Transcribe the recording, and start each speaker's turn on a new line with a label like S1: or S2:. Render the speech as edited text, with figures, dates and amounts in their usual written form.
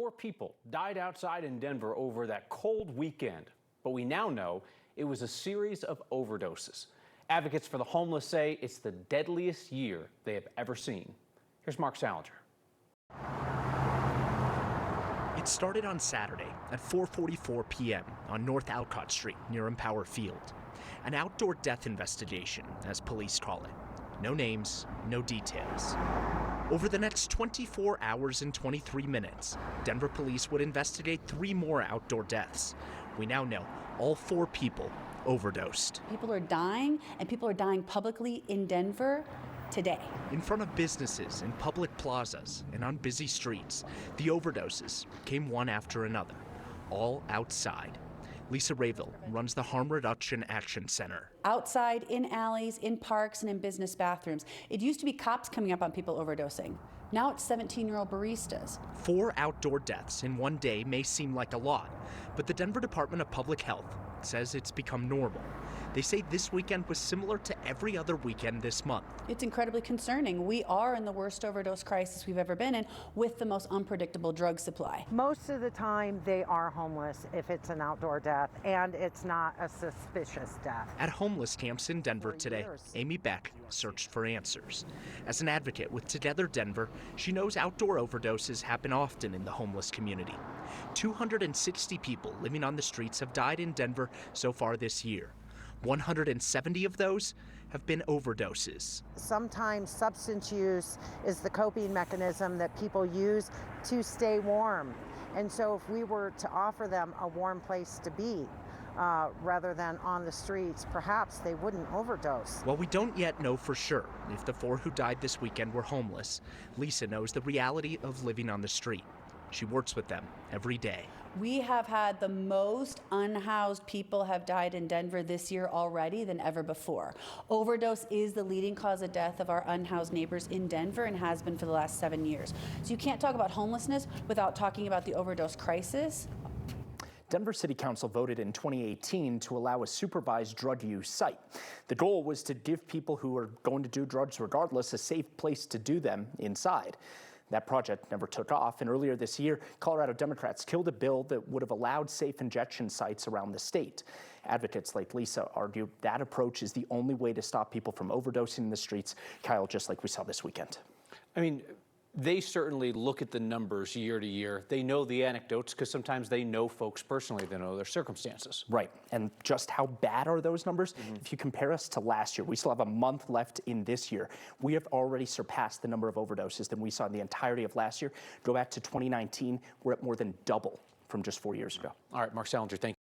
S1: 4 people died outside in Denver over that cold weekend, but we now know it was a series of overdoses. Advocates for the homeless say it's the deadliest year they have ever seen. Here's Mark Salinger.
S2: It started on Saturday at 4:44 p.m. on North Alcott Street near Empower Field. An outdoor death investigation, as police call it. No names, no details. Over the next 24 hours and 23 minutes, Denver police would investigate 3 more outdoor deaths. We now know all 4 people overdosed.
S3: People are dying, and people are dying publicly in Denver today.
S2: In front of businesses, in public plazas, and on busy streets, the overdoses came one after another, all outside. Lisa Rayville runs the Harm Reduction Action Center.
S3: Outside, in alleys, in parks, and in business bathrooms. It used to be cops coming up on people overdosing. Now it's 17-year-old baristas. 4
S2: outdoor deaths in one day may seem like a lot, but the Denver Department of Public Health says it's become normal. They say this weekend was similar to every other weekend this month.
S3: It's incredibly concerning. We are in the worst overdose crisis we've ever been in, with the most unpredictable drug supply.
S4: Most of the time they are homeless if it's an outdoor death, and it's not a suspicious death.
S2: At homeless camps in Denver today, Amy Beck searched for answers. As an advocate with Together Denver, she knows outdoor overdoses happen often in the homeless community. 260 people living on the streets have died in Denver so far this year. 170 of those have been overdoses.
S4: Sometimes substance use is the coping mechanism that people use to stay warm. And so if we were to offer them a warm place to be, rather than on the streets, perhaps they wouldn't overdose.
S2: While we don't yet know for sure if the 4 who died this weekend were homeless, Lisa knows the reality of living on the street. She works with them every day.
S3: We have had the most unhoused people have died in Denver this year already than ever before. Overdose is the leading cause of death of our unhoused neighbors in Denver and has been for the last 7 years. So you can't talk about homelessness without talking about the overdose crisis.
S5: Denver City Council voted in 2018 to allow a supervised drug use site. The goal was to give people who are going to do drugs regardless a safe place to do them inside. That project never took off, and earlier this year, Colorado Democrats killed a bill that would have allowed safe injection sites around the state. Advocates like Lisa argue that approach is the only way to stop people from overdosing in the streets, Kyle, just like we saw this weekend.
S1: I mean, they certainly look at the numbers year to year. They know the anecdotes because sometimes they know folks personally. They know their circumstances.
S5: Right. And just how bad are those numbers? If you compare us to last year, we still have a month left in this year. We have already surpassed the number of overdoses than we saw in the entirety of last year. Go back to 2019, we're at more than double from just 4 years ago.
S1: All right, Mark Salinger, thank you.